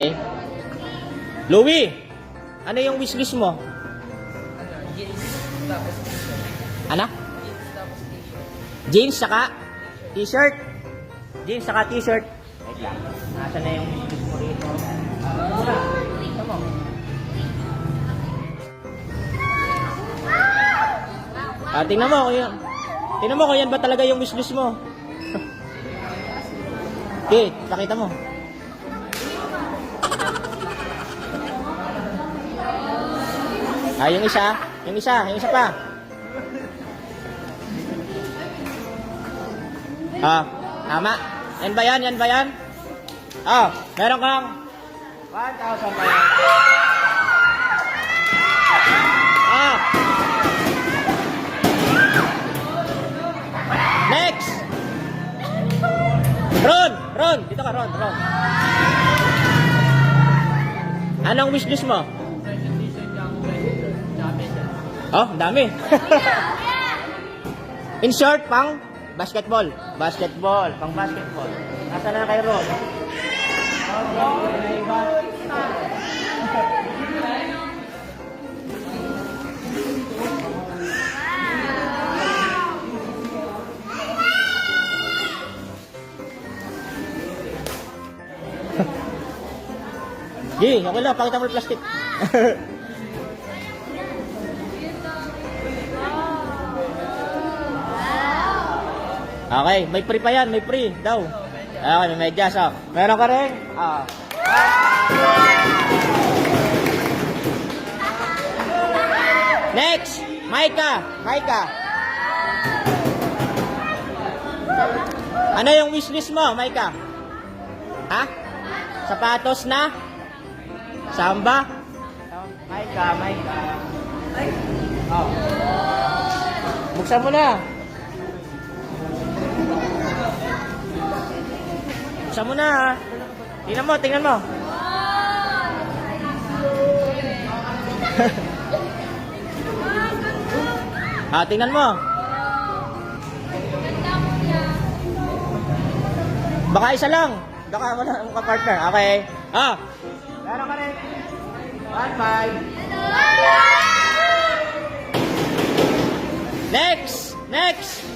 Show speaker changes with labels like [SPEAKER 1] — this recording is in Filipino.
[SPEAKER 1] Okay. Louie, ano yung wishlist mo?
[SPEAKER 2] Jeans tapos t-shirt.
[SPEAKER 1] Ano?
[SPEAKER 2] Jeans tapos t-shirt.
[SPEAKER 1] Jeans saka t-shirt. Jeans saka t-shirt. Wait lang. Nasaan na yung wishlist mo rito? Ito mo. Tingnan mo kung yan. Tingnan mo kung yan ba talaga yung wishlist mo. Okay, pakita mo. Yung isa pa. Tama. Yan ba yan? Meron kang 1,000 pa yan. Next! Ron! Dito ka, Ron. Anong wishlist mo? Oh, dami. In short, pang basketball. Pang basketball. Nasaan na kay Ron? Okay lang. Pakita mo yung plastic. Okay, may free pa yan, may free daw. Okay, may medyas, oh. Meron ka rin? Next, Maika. Ano yung wishlist mo, Maika? Ha? Sapatos na? Samba? Maika. Oh. Buksan mo na. Buksan mo na, ha? Tingnan mo. Tingnan mo. Baka isa lang. Baka wala ang ka-partner. Okay. Meron ka rin. 1,500. Next.